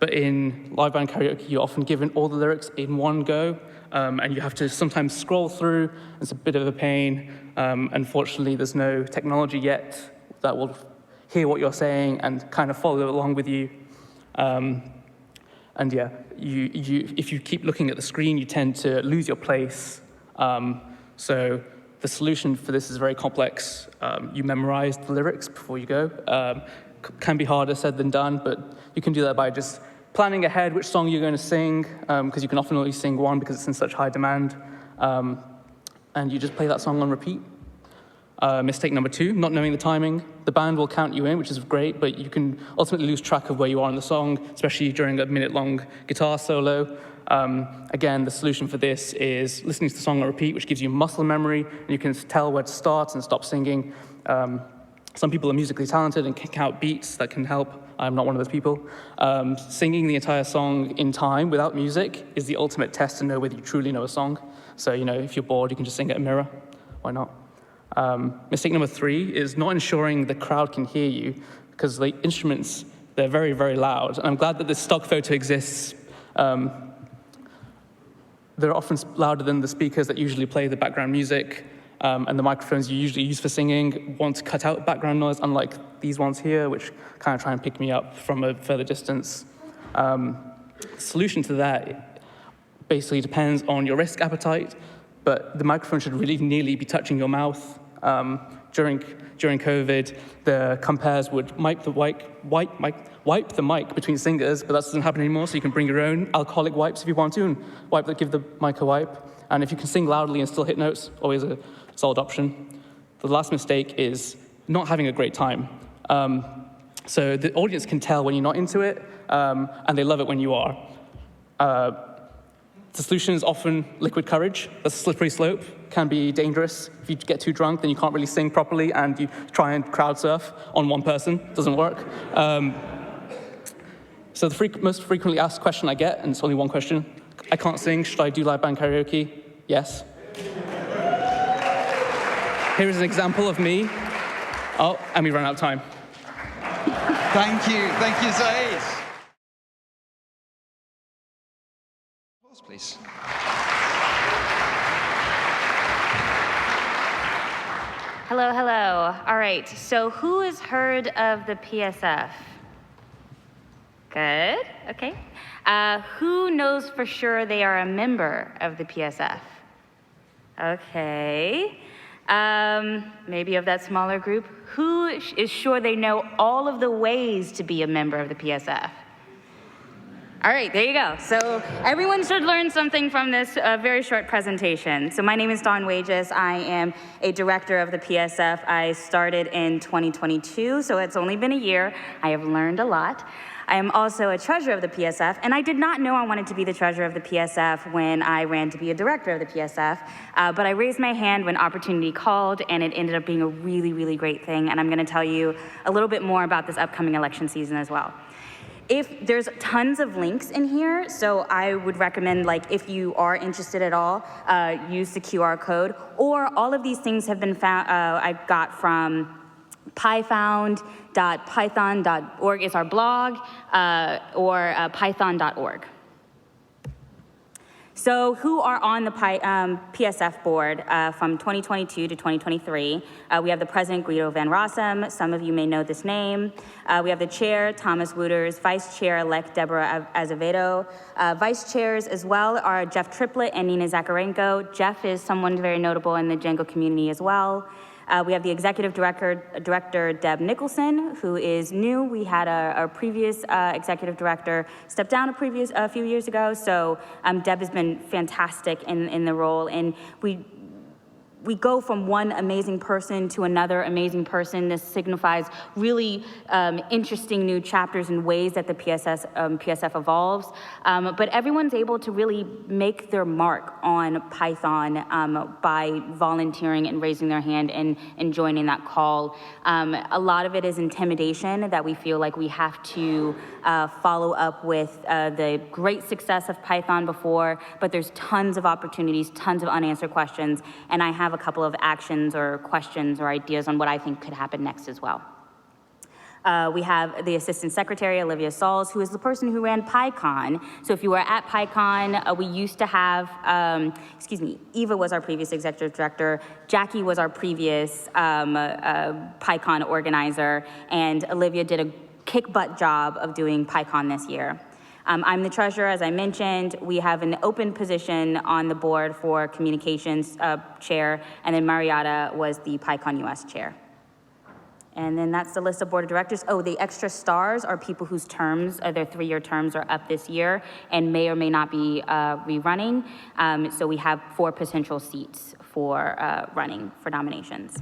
But in live band karaoke, you're often given all the lyrics in one go, and you have to sometimes scroll through. It's a bit of a pain. Unfortunately, there's no technology yet that will hear what you're saying and kind of follow along with you. And yeah, if you keep looking at the screen, you tend to lose your place. So the solution for this is very complex. You memorize the lyrics before you go. Can be harder said than done, but you can do that by just planning ahead which song you're going to sing, because you can often only sing one because it's in such high demand. And you just play that song on repeat. Mistake number 2, not knowing the timing. The band will count you in, which is great, but you can ultimately lose track of where you are in the song, especially during a minute-long guitar solo. Again, the solution for this is listening to the song on repeat, which gives you muscle memory, and you can tell where to start and stop singing. Some people are musically talented and can count beats. That can help. I'm not one of those people. Singing the entire song in time without music is the ultimate test to know whether you truly know a song. So, if you're bored, you can just sing at a mirror. Why not? Mistake number 3 is not ensuring the crowd can hear you, because the instruments, they're very, very loud. And I'm glad that this stock photo exists. They're often louder than the speakers that usually play the background music, and the microphones you usually use for singing want to cut out background noise, unlike these ones here, which kind of try and pick me up from a further distance. The solution to that basically depends on your risk appetite, but the microphone should really nearly be touching your mouth. During COVID, the compares would wipe the mic between singers, but that doesn't happen anymore, so you can bring your own alcoholic wipes if you want to, and give the mic a wipe. And if you can sing loudly and still hit notes, always a solid option. The last mistake is not having a great time. So the audience can tell when you're not into it, and they love it when you are. The solution is often liquid courage. That's a slippery slope, can be dangerous. If you get too drunk, then you can't really sing properly, and you try and crowd surf on one person. Doesn't work. So the most frequently asked question I get, and it's only one question: I can't sing, should I do live band karaoke? Yes. Here is an example of me. Oh, and we ran out of time. Thank you, Zaid. Please. Hello. All right, so who has heard of the PSF? Good, okay. Who knows for sure they are a member of the PSF? Okay. Maybe of that smaller group. Who is sure they know all of the ways to be a member of the PSF? All right, there you go. So everyone should learn something from this very short presentation. So my name is Dawn Wages. I am a director of the PSF. I started in 2022, so it's only been a year. I have learned a lot. I am also a treasurer of the PSF, and I did not know I wanted to be the treasurer of the PSF when I ran to be a director of the PSF, but I raised my hand when opportunity called, and it ended up being a really, really great thing, and I'm gonna tell you a little bit more about this upcoming election season as well. If there's tons of links in here, so I would recommend, if you are interested at all, use the QR code, or all of these things have been found, I got from pyfound.python.org is our blog, or python.org. So who are on the PSF board from 2022 to 2023? We have the president, Guido van Rossum. Some of you may know this name. We have the chair, Thomas Wouters, vice chair-elect Deborah Azevedo. Vice chairs as well are Jeff Triplett and Nina Zakarenko. Jeff is someone very notable in the Django community as well. We have the executive director, Deb Nicholson, who is new. We had our previous executive director step down a few years ago, so Deb has been fantastic in the role, and we go from one amazing person to another amazing person. This signifies really interesting new chapters and ways that the PSF evolves. But everyone's able to really make their mark on Python by volunteering and raising their hand and joining that call. A lot of it is intimidation that we feel like we have to follow up with the great success of Python before, but there's tons of opportunities, tons of unanswered questions, and I have a couple of actions or questions or ideas on what I think could happen next as well. We have the Assistant Secretary, Olivia Sauls, who is the person who ran PyCon. So if you were at PyCon, we used to have, Eva was our previous Executive Director, Jackie was our previous PyCon organizer, and Olivia did a kick-butt job of doing PyCon this year. I'm the treasurer, as I mentioned. We have an open position on the board for communications chair, and then Marietta was the PyCon US chair. And then that's the list of board of directors. Oh, the extra stars are people whose terms, their 3-year terms are up this year and may or may not be rerunning. So we have 4 potential seats for running for nominations.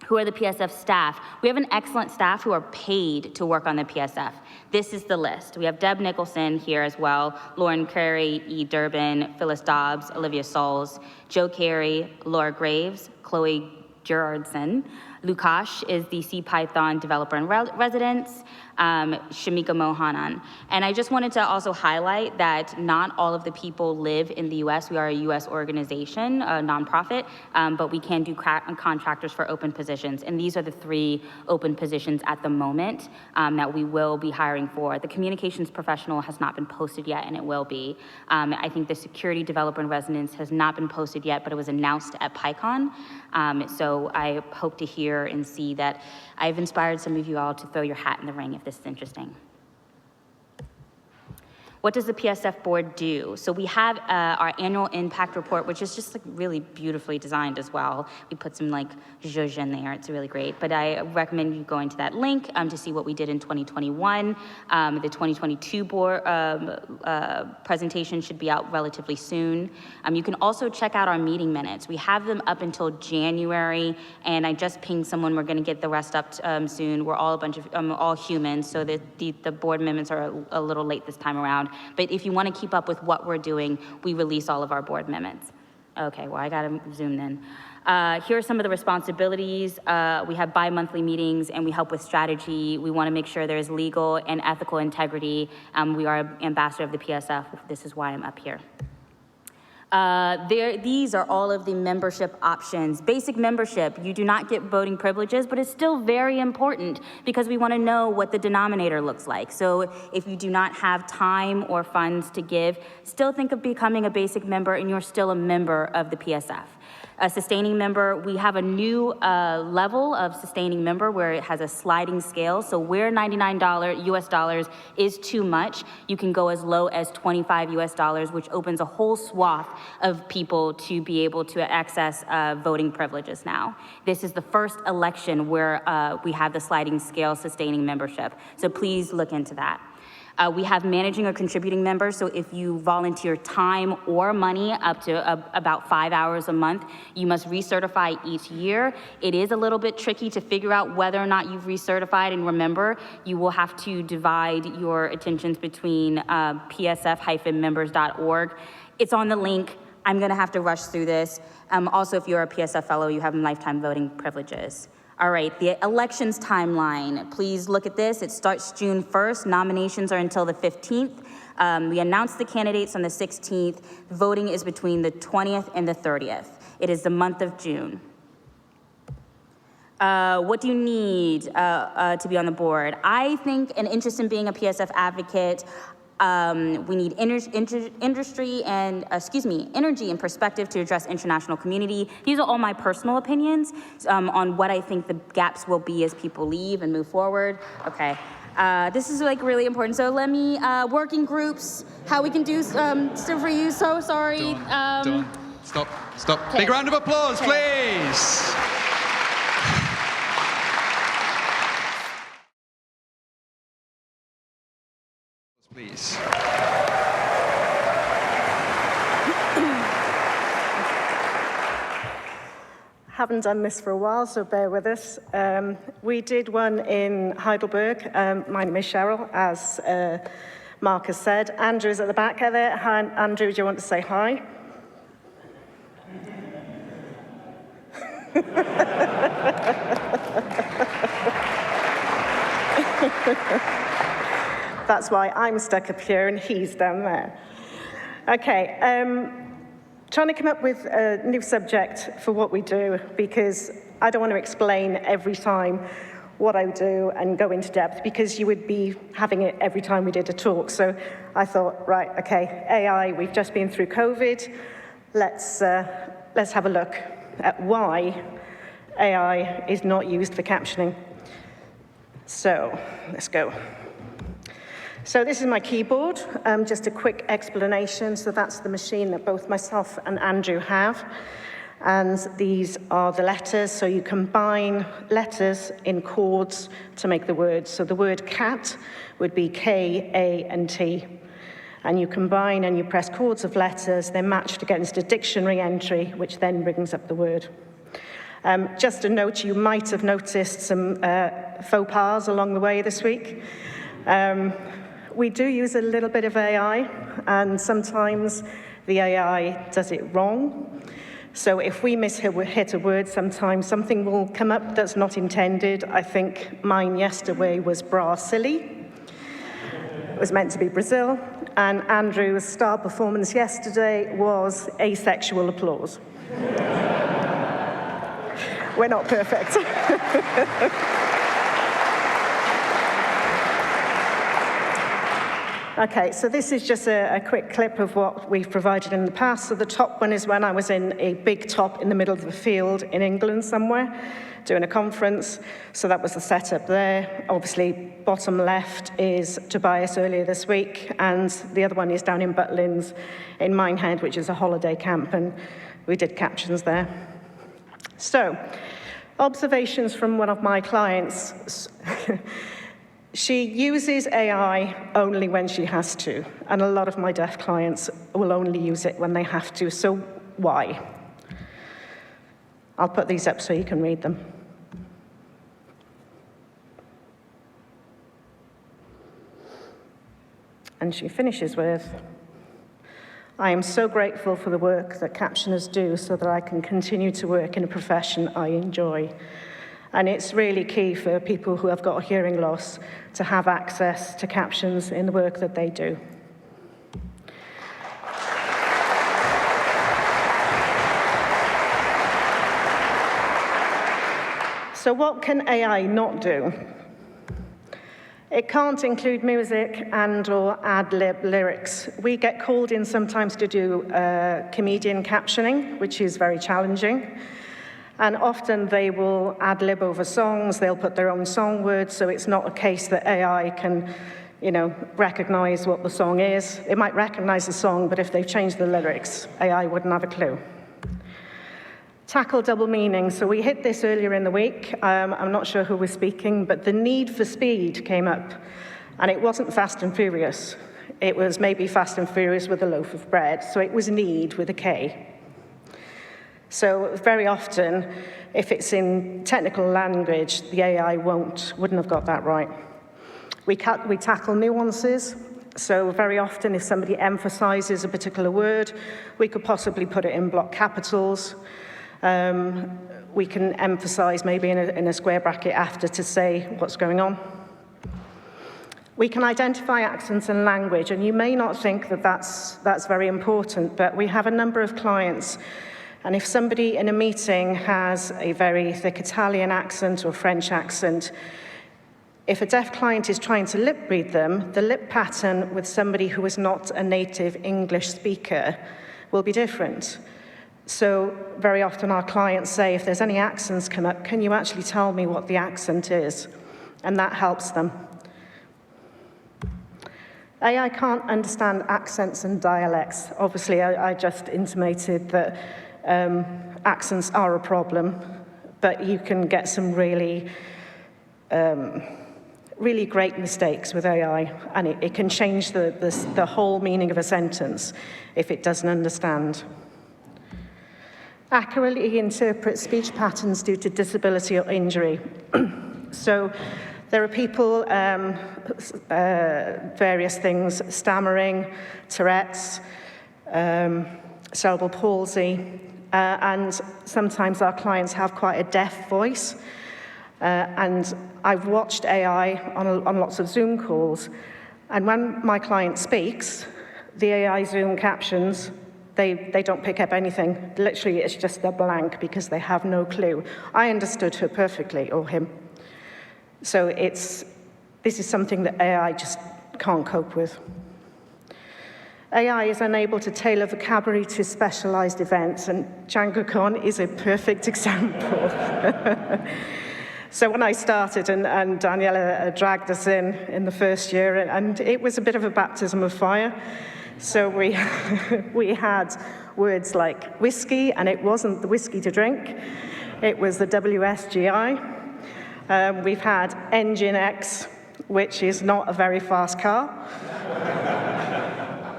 Who are the PSF staff? We have an excellent staff who are paid to work on the PSF. This is the list. We have Deb Nicholson here as well, Lauren Carey, E. Durbin, Phyllis Dobbs, Olivia Sauls, Joe Carey, Laura Graves, Chloe Gerardson. Lukash is the CPython developer in residence, Shamika Mohanan. And I just wanted to also highlight that not all of the people live in the US. We are a US organization, a nonprofit, but we can do contractors for open positions. And these are the 3 open positions at the moment that we will be hiring for. The communications professional has not been posted yet, and it will be. I think the security developer in residence has not been posted yet, but it was announced at PyCon. So I hope to hear and see that I've inspired some of you all to throw your hat in the ring if this is interesting. What does the PSF board do? So we have our annual impact report, which is just like really beautifully designed as well. We put some like zhuzh in there, it's really great. But I recommend you going to that link to see what we did in 2021. The 2022 board presentation should be out relatively soon. You can also check out our meeting minutes. We have them up until January, and I just pinged someone, we're gonna get the rest up soon. We're all a bunch of, all humans, so the board minutes are a little late this time around. But if you want to keep up with what we're doing, we release all of our board minutes. Okay, well, I got to zoom in. Here are some of the responsibilities. We have bi-monthly meetings, and we help with strategy. We want to make sure there's legal and ethical integrity. We are ambassador of the PSF. This is why I'm up here. These are all of the membership options. Basic membership, you do not get voting privileges, but it's still very important because we want to know what the denominator looks like. So if you do not have time or funds to give, still think of becoming a basic member and you're still a member of the PSF. A sustaining member, we have a new level of sustaining member where it has a sliding scale. So where $99 US dollars is too much, you can go as low as $25 US dollars, which opens a whole swath of people to be able to access voting privileges now. This is the first election where we have the sliding scale sustaining membership. So please look into that. We have managing or contributing members, so if you volunteer time or money up to about 5 hours a month, you must recertify each year. It is a little bit tricky to figure out whether or not you've recertified, and remember, you will have to divide your attentions between psf-members.org. It's on the link. I'm gonna have to rush through this. Also, if you're a PSF fellow, you have lifetime voting privileges. All right, the elections timeline. Please look at this. It starts June 1st. Nominations are until the 15th. We announced the candidates on the 16th. Voting is between the 20th and the 30th. It is the month of June. What do you need to be on the board? I think an interest in being a PSF advocate. We need energy and perspective to address international community. These are all my personal opinions on what I think the gaps will be as people leave and move forward. Okay, this is like really important. So let me, working groups, how we can do stuff for you, so sorry. Don't. Stop. Okay. Big round of applause, please. Please. Haven't done this for a while, so bear with us. We did one in Heidelberg. My name is Cheryl, as Marcus said. Andrew's at the back there. Hi, Andrew, do you want to say hi? That's why I'm stuck up here and he's down there. Okay, trying to come up with a new subject for what we do, because I don't want to explain every time what I do and go into depth, because you would be having it every time we did a talk. So I thought, right, okay, AI, we've just been through COVID. Let's have a look at why AI is not used for captioning. So let's go. So this is my keyboard, just a quick explanation. So that's the machine that both myself and Andrew have. And these are the letters. So you combine letters in chords to make the words. So the word cat would be K, A, and T. And you combine and you press chords of letters, they're matched against a dictionary entry, which then brings up the word. Just a note, you might have noticed some faux pas along the way this week. We do use a little bit of AI, and sometimes the AI does it wrong. So if we hit a word, sometimes something will come up that's not intended. I think mine yesterday was Brasili. It was meant to be Brazil. And Andrew's star performance yesterday was asexual applause. We're not perfect. Okay, so this is just a quick clip of what we've provided in the past. So the top one is when I was in a big top in the middle of the field in England somewhere, doing a conference. So that was the setup there. Obviously, bottom left is Tobias earlier this week, and the other one is down in Butlins in Minehead, which is a holiday camp, and we did captions there. So, observations from one of my clients. She uses AI only when she has to, and a lot of my deaf clients will only use it when they have to. So why? I'll put these up so you can read them. And she finishes with, I am so grateful for the work that captioners do so that I can continue to work in a profession I enjoy. And it's really key for people who have got a hearing loss to have access to captions in the work that they do. So what can AI not do? It can't include music and/or ad-lib lyrics. We get called in sometimes to do comedian captioning, which is very challenging. And often they will ad-lib over songs, they'll put their own song words, so it's not a case that AI can, recognize what the song is. It might recognize the song, but if they've changed the lyrics, AI wouldn't have a clue. Tackle double meaning. So we hit this earlier in the week. I'm not sure who was speaking, but the need for speed came up. And it wasn't Fast and Furious. It was maybe Fast and Furious with a loaf of bread. So it was need with a K. So very often, if it's in technical language, the AI wouldn't have got that right. We tackle nuances. So very often, if somebody emphasizes a particular word, we could possibly put it in block capitals. We can emphasize maybe in a square bracket after to say what's going on. We can identify accents and language, and you may not think that that's very important, but we have a number of clients. And if somebody in a meeting has a very thick Italian accent or French accent, if a deaf client is trying to lip read them, the lip pattern with somebody who is not a native English speaker will be different. So very often our clients say, if there's any accents come up, can you actually tell me what the accent is? And that helps them. AI can't understand accents and dialects. Obviously, I just intimated that accents are a problem, but you can get some really great mistakes with AI, and it can change the whole meaning of a sentence if it doesn't understand. Accurately interpret speech patterns due to disability or injury. So there are people, various things, stammering, Tourette's, cerebral palsy, and sometimes our clients have quite a deaf voice. And I've watched AI on lots of Zoom calls, and when my client speaks, the AI Zoom captions, they don't pick up anything. Literally, it's just a blank because they have no clue. I understood her perfectly, or him. So this is something that AI just can't cope with. AI is unable to tailor vocabulary to specialized events, and DjangoCon is a perfect example. So when I started, and Daniele dragged us in the first year, and it was a bit of a baptism of fire. So we had words like whiskey, and it wasn't the whiskey to drink. It was the WSGI. We've had Engine X, which is not a very fast car.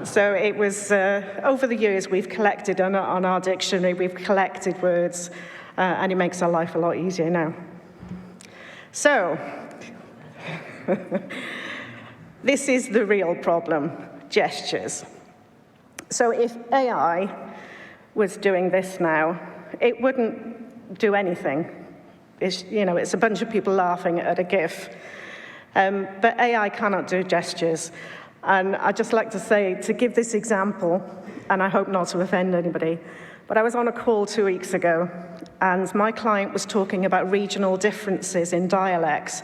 So it was, over the years, we've collected on our dictionary, we've collected words, and it makes our life a lot easier now. So, this is the real problem, gestures. So if AI was doing this now, it wouldn't do anything. It's a bunch of people laughing at a GIF. But AI cannot do gestures. And I'd just like to say, to give this example, and I hope not to offend anybody, but I was on a call 2 weeks ago, and my client was talking about regional differences in dialects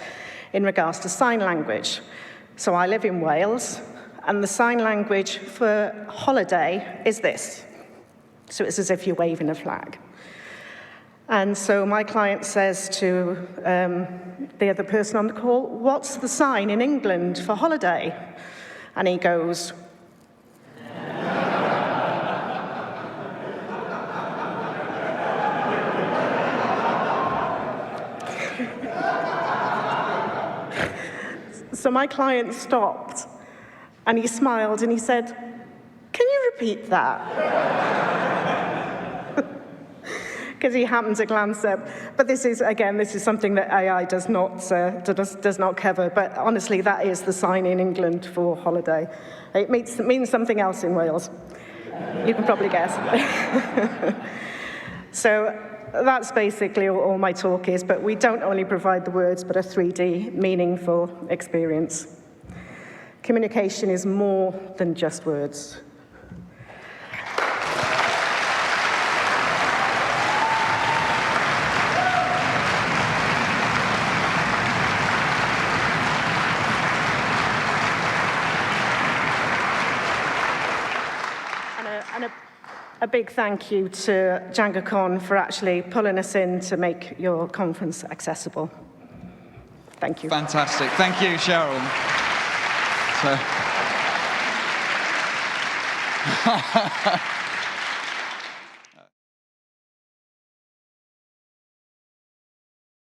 in regards to sign language. So I live in Wales, and the sign language for holiday is this. So it's as if you're waving a flag. And so my client says to the other person on the call, "What's the sign in England for holiday?" And he goes, So my client stopped, and he smiled, and he said, "Can you repeat that?" Because he happened to glance up. But this is something that AI does not cover. But honestly, that is the sign in England for holiday. It means something else in Wales. You can probably guess. So that's basically all my talk is. But we don't only provide the words, but a 3D, meaningful experience. Communication is more than just words. A big thank you to DjangoCon for actually pulling us in to make your conference accessible. Thank you. Fantastic. Thank you, Cheryl. So